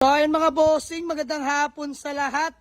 So ayun mga bossing, magandang hapon sa lahat.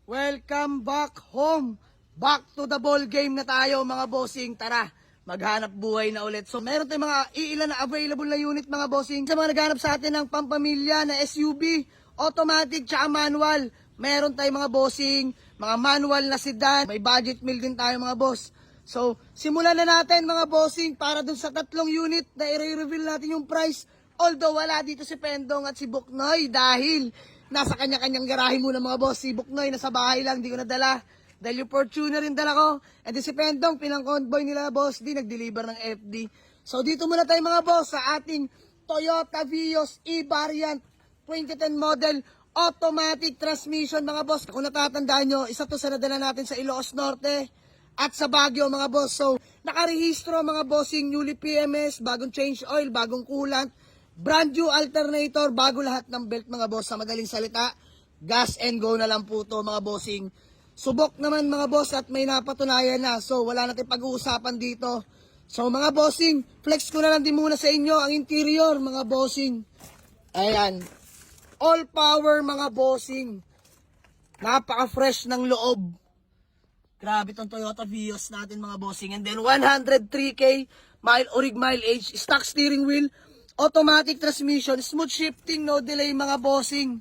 Welcome back home. Back to the ball game na tayo mga bossing. Tara, maghanap buhay na ulit. So meron tayong mga iilan na available na unit mga bossing. Sa mga naghanap sa atin ng pampamilya na SUV, automatic tsaka manual. Meron tayong mga bossing, mga manual na sedan. May budget meal din tayo mga boss. So simulan na natin mga bossing para dun sa tatlong unit na i-reveal natin yung price. Although wala dito si Pendong at si Buknoy dahil nasa kanya-kanyang garahe muna mga boss. Si Buknoy nasa bahay lang, di ko nadala. Dahil yung Fortuner rin dala ko. And then si Pendong, pinang-convoy nila boss, di nag-deliver ng FD. So dito muna tayo mga boss sa ating Toyota Vios E-Variant 2010 model automatic transmission mga boss. Kung natatandaan nyo, isa to sa nadala natin sa Ilocos Norte at sa Baguio mga boss. So nakarehistro mga bossing, newly PMS, bagong change oil, bagong coolant, brand new alternator, bago lahat ng belt mga boss. Sa madaling salita, gas and go na lang po to mga bossing. Subok naman mga boss at may napatunayan na. So wala natin pag-uusapan dito. So mga bossing, flex ko na lang din muna sa inyo ang interior mga bossing. Ayan. All power mga bossing. Napaka-fresh ng loob. Grabe tong Toyota Vios natin mga bossing. And then 103k orig mileage, stock steering wheel, automatic transmission, smooth shifting, no delay mga bossing.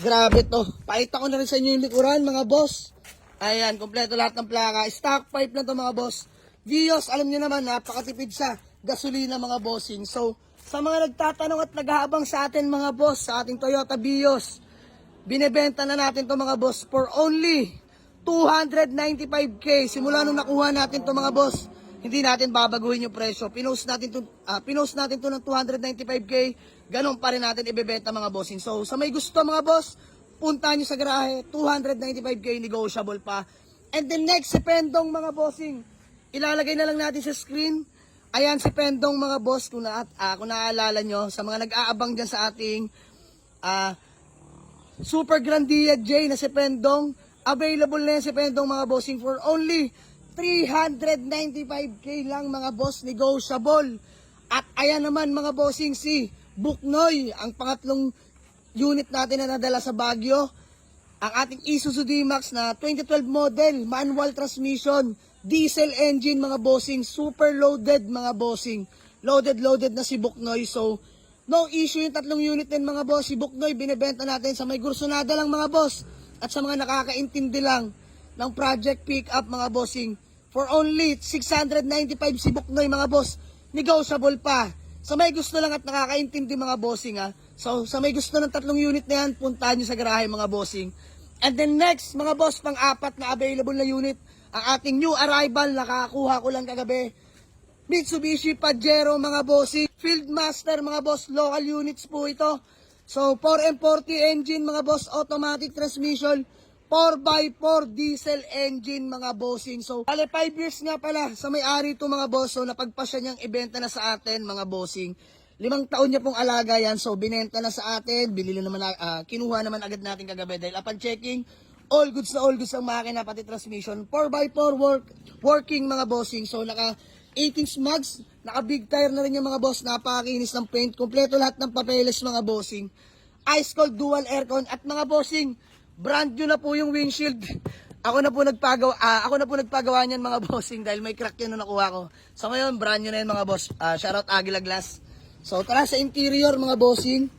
Grabe to. Pakita ko na rin sa inyo yung likuran mga boss. Ayan, kompleto lahat ng plaka. Stock pipe na to mga boss. Vios, alam niyo naman, napakatipid sa gasolina mga bossing. So, sa mga nagtatanong at naghahabang sa atin mga boss, sa ating Toyota Vios, binebenta na natin to mga boss for only 295k. Simula nung nakuha natin to mga boss, hindi natin babaguhin yung presyo. Pinost natin to ng 295k. Ganun pa rin natin ibebenta mga bossing. So sa may gusto mga boss, punta nyo sa garahe. 295k negotiable pa. And then next, si Pendong mga bossing. Ilalagay na lang natin sa screen. Ayan si Pendong mga boss. Kung naaalala nyo, sa mga nag-aabang dyan sa ating Super Grandia J na si Pendong. Available na yan si Pendong mga bossing for only 395k lang mga boss, negotiable. At ayan naman mga bossing si Buknoy, ang pangatlong unit natin na nadala sa Baguio. Ang ating Isuzu D-Max na 2012 model, manual transmission, diesel engine mga bossing, super loaded mga bossing. Loaded na si Buknoy. So, no issue yung tatlong unit din mga boss. Si Buknoy, binibenta natin sa may gursonada lang mga boss. At sa mga nakakaintindi lang ng project pick-up mga bossing, for only 695 si Buknoy mga boss, negotiable pa. Sa may gusto lang at nakakaintindi mga bossing So sa may gusto ng tatlong unit na yan, puntahan nyo sa garahe mga bossing. And then next mga boss, pang-apat na available na unit, ang ating new arrival, nakakuha ko lang kagabi, Mitsubishi Pajero mga bossing, Fieldmaster mga boss, local units po ito. So 4M40 engine mga boss, automatic transmission, 4x4 diesel engine mga bossing. So, bale 5 years nga pala sa may-ari ito mga boss. So, napagpasya niyang ibenta na sa atin mga bossing. 5 taon niya pong alaga yan. So, binenta na sa atin. Binili naman, kinuha naman agad natin kagabi. Dahil upon checking, all goods na all goods ang makina, pati transmission. 4x4 working mga bossing. So, naka 18 mugs, naka big tire na rin yung mga boss. Napakakinis ng paint. Kompleto lahat ng papeles mga bossing. Ice cold dual aircon at mga bossing, brand new na po yung windshield. Ako na po nagpagawa niyan mga bossing dahil may crack yun nung nakuha ko. So ngayon, brand new na yun mga boss. Shoutout Aguila Glass. So tara sa interior mga bossing.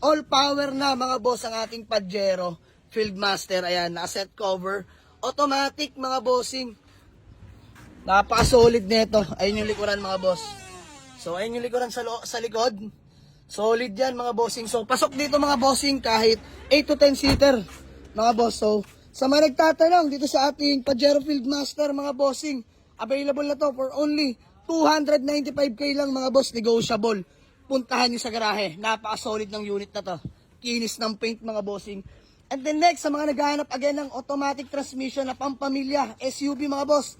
All power na mga boss ang ating Pajero Fieldmaster. Ayan, naka-set cover. Automatic mga bossing. Napaka-solid nito. Ayun yung likuran mga boss. So ayun yung likuran sa likod. Solid yan mga bossing. So pasok dito mga bossing kahit 8 to 10 seater mga boss. So sa mga nagtatanong dito sa ating Pajero Fieldmaster mga bossing, available na to for only 295k lang mga boss, negotiable. Puntahan nyo sa garahe. Napaka-solid ng unit na to. Kinis ng paint mga bossing. And then next, sa mga naghahanap again ng automatic transmission na pampamilya, SUV mga boss.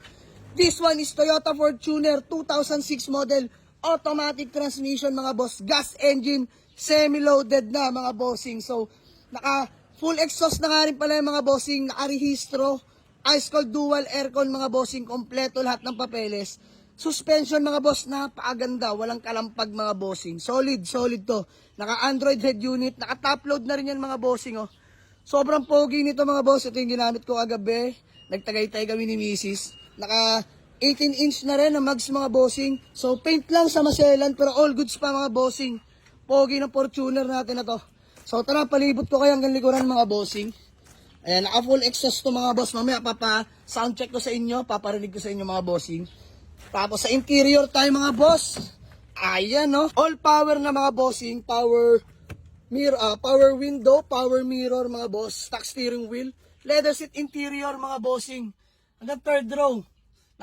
This one is Toyota Fortuner 2006 model. Automatic transmission mga boss, gas engine, semi-loaded na mga bossing. So, naka full exhaust na nga rin pala yung mga bossing, nakarehistro, ice cold dual aircon mga bossing, kompleto lahat ng papeles. Suspension mga boss, napakaganda, walang kalampag mga bossing. Solid to. Naka-Android head unit, naka-top load na rin yan mga bossing oh. Sobrang pogi nito mga boss. Ito yung ginamit ko kagabi. Nagtagay-tay kami ni Mrs. Naka 18-inch na rin na mags mga bossing. So paint lang sa maselan pero all goods pa mga bossing. Pogi ng Fortuner natin na to. So tara, palibot ko kayo hanggang likuran mga bossing. Ayan, naka full exhaust to mga boss. Mamaya sound check ko sa inyo, paparinig ko sa inyo mga bossing. Tapos sa interior tayo mga boss. Ayan no, all power na mga bossing. Power window, power mirror mga boss. Stock steering wheel. Leather seat interior mga bossing. Hanggang third row.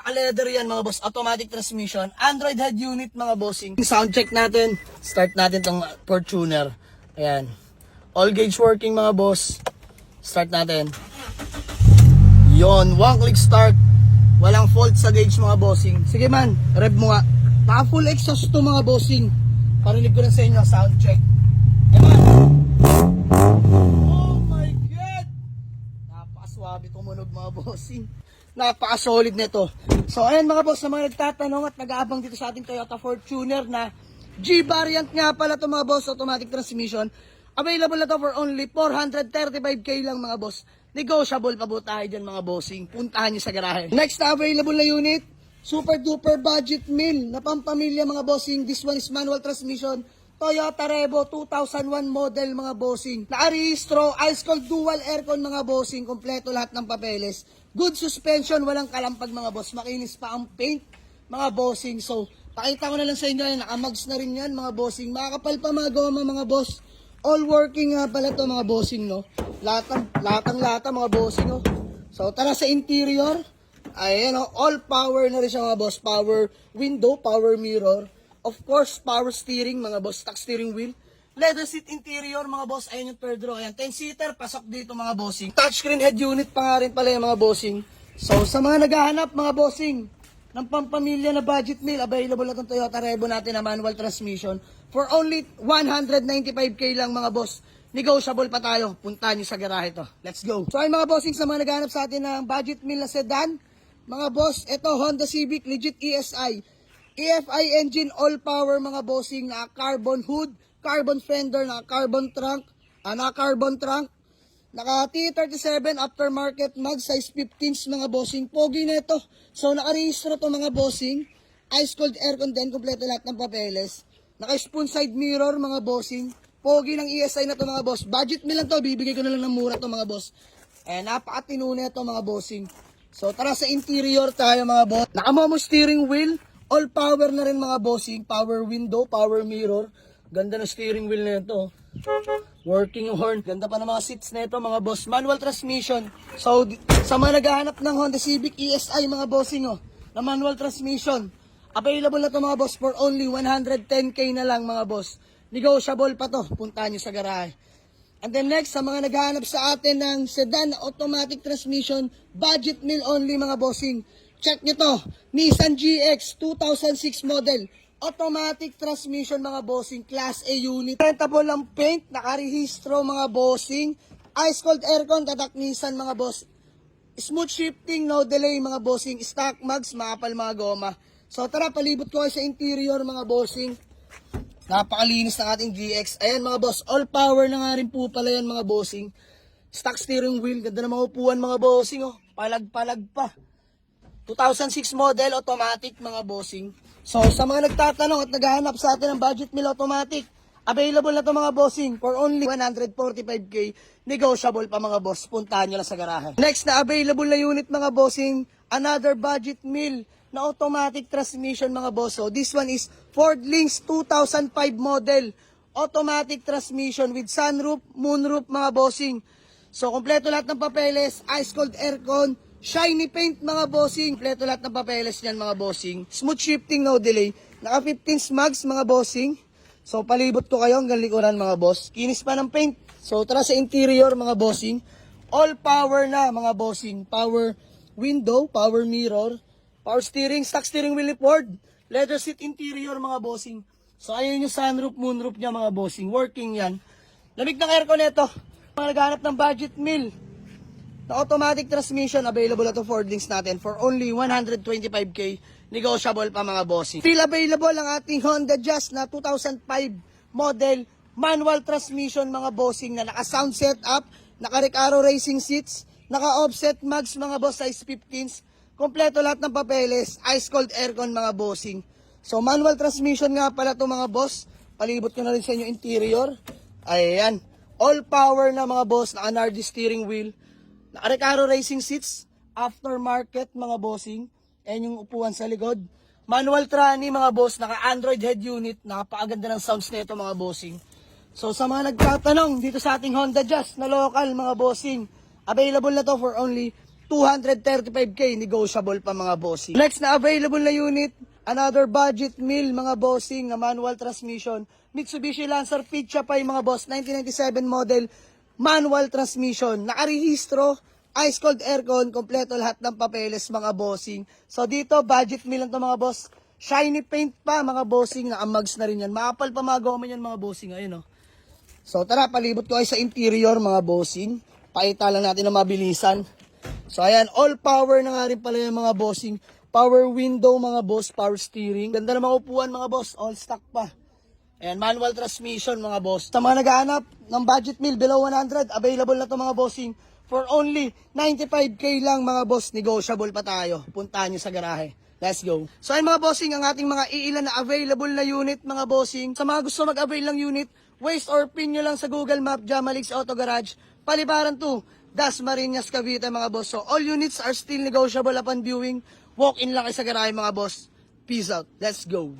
Naka-leather yan mga boss. Automatic transmission. Android head unit mga bossing. Sound check natin. Start natin tong Fortuner. Ayan. All gauge working mga boss. Start natin. Yon, one click start. Walang fault sa gauge mga bossing. Sige man, rev mo nga. Naka full exhaust to mga bossing. Parinig ko na sa inyo, sound check. Ayan. Oh my God! Napakaswabe tumunog mga bossing. Napaka-solid nito. So ayan mga boss, sa mga nagtatanong at nag-aabang dito sa ating Toyota Fortuner na G-variant nga pala to mga boss, automatic transmission. Available na to for only 435k lang mga boss. Negotiable pa po tayo dyan mga bossing. Puntahan nyo sa garahe. Next na available na unit, super duper budget meal na pampamilya mga bossing. This one is manual transmission. Toyota Revo 2001 model mga bossing. Nakarehistro, ice cold dual aircon mga bossing. Kompleto lahat ng papeles. Good suspension, walang kalampag mga boss. Makinis pa ang paint mga bossing. So, pakita ko na lang sa inyo, nakamags na rin yan mga bossing. Makakapal pa mga goma mga boss. All working nga pala to mga bossing no. Latang mga bossing no. So tara sa interior. Ayan no, all power na rin siya mga boss. Power window, power mirror. Of course, power steering mga boss, stock steering wheel. Leather seat interior mga boss. Ayan yung third row. Ayan, 10-seater, pasok dito mga bossing. Touchscreen head unit pa nga rin pala yung mga bossing. So sa mga naghahanap mga bossing ng pampamilya na budget meal, available na itong Toyota Revo natin na manual transmission for only 195k lang mga boss. Negotiable pa tayo. Puntahan nyo sa garahe to. Let's go. So ay mga bossing, sa mga naghahanap sa atin ng budget meal na sedan, mga boss, ito Honda Civic, legit ESI. EFI engine, all power mga bossing, na carbon hood, carbon fender, na carbon trunk, naka T37 aftermarket mag size 15s mga bossing. Pogi na ito. So nakarehistro to mga bossing. Ice cold aircon din, kompleto lahat ng papeles. Naka spoon side mirror mga bossing. Pogi ng ESI na to mga boss. Budget meal lang to, bibigay ko na lang ng mura to mga boss. Napakatino na ito mga bossing. So tara sa interior tayo mga boss. Naka-momo steering wheel. All power na rin mga bossing. Power window, power mirror. Ganda ng steering wheel na ito. Working horn. Ganda pa ng mga seats na ito mga boss. Manual transmission. So sa mga naghahanap ng Honda Civic ESI mga bossing na manual transmission, available na to mga boss for only 110k na lang mga boss. Negotiable pa to. Puntahan nyo sa garahe. And then next, sa mga naghahanap sa atin ng sedan automatic transmission, budget meal only mga bossing. Check nyo to. Nissan GX 2006 model. Automatic transmission mga bossing, class A unit. Rentable ang paint, nakarehistro mga bossing. Ice cold aircon, tatak Nissan mga boss. Smooth shifting, no delay mga bossing. Stock mags, makapal mga goma. So tara, palibot ko kayo sa interior mga bossing. Napakalinis ng ating GX. Ayan mga boss, all power na nga rin po pala yan mga bossing. Stock steering wheel, ganda ng mga upuan mga bossing palag-palag pa. 2006 model, automatic mga bossing. So sa mga nagtatanong at naghahanap sa atin ng budget meal automatic, available na to mga bossing for only 145k. Negotiable pa mga boss. Puntahan nyo lang sa garahe. Next na available na unit mga bossing, another budget meal na automatic transmission mga boss. So this one is Ford Lynx 2005 model. Automatic transmission with sunroof, moonroof mga bossing. So kompleto lahat ng papeles, ice cold aircon, shiny paint mga bossing. Kompleto lahat ng papeles niyan mga bossing. Smooth shifting, no delay. Naka 15 mags mga bossing. So palibot ko kayo hanggang likuran mga boss. Kinis pa ng paint. So tara sa interior mga bossing. All power na mga bossing. Power window, power mirror, power steering, stock steering wheel Ford. Leather seat interior mga bossing. So ayun yung sunroof, moonroof niya mga bossing. Working yan. Lamig ng aircon nito. Mga naghanap ng budget meal na automatic transmission, available na to Ford Links natin for only 125k, negotiable pa mga bossing. Still available ang ating Honda Jazz na 2005 model, manual transmission mga bossing na naka-sound setup, naka-Recaro racing seats, naka-offset mags mga boss, size 15s, kompleto lahat ng papeles, ice cold aircon mga bossing. So manual transmission nga pala to mga boss, palibot ko na rin sa inyo interior. Ayan, all power na mga boss, naka-Nardi steering wheel, naka-Recaro racing seats, aftermarket mga bossing, ayan yung upuan sa likod. Manual tranny mga boss, naka-Android head unit, napakaganda ng sounds nito mga bossing. So sa mga nagtatanong dito sa ating Honda Jazz na local mga bossing, available na to for only 235k, negotiable pa mga bossing. Next na available na unit, another budget meal mga bossing na manual transmission, Mitsubishi Lancer Piccha pa yung mga boss, 1997 model, manual transmission, nakarehistro, ice cold aircon, kompleto lahat ng papeles mga bossing. So dito, budget meal lang to mga boss, shiny paint pa mga bossing, naka-mugs na rin yan, makapal pa mga goma yan mga bossing, ayun o. So tara, palibot ko ay sa interior mga bossing, pakita lang natin ng mabilisan. So ayan, all power na nga rin pala yung mga bossing, power window mga boss, power steering, ganda na mga upuan mga boss, all stock pa. Ayan, manual transmission mga boss. Sa mga naghahanap ng budget meal below 100, available na to mga bossing for only 95k lang mga boss, negotiable pa tayo. Puntahan nyo sa garahe. Let's go. So ayun mga bossing, ang ating mga iilan na available na unit mga bossing. Sa mga gusto mag-avail ng unit, waste or pin nyo lang sa Google Map, Jamalix Auto Garage, Palibaran 2, Dasmariñas, Cavite mga boss. So all units are still negotiable upon viewing. Walk in lang kayo sa garahe mga boss. Peace out. Let's go.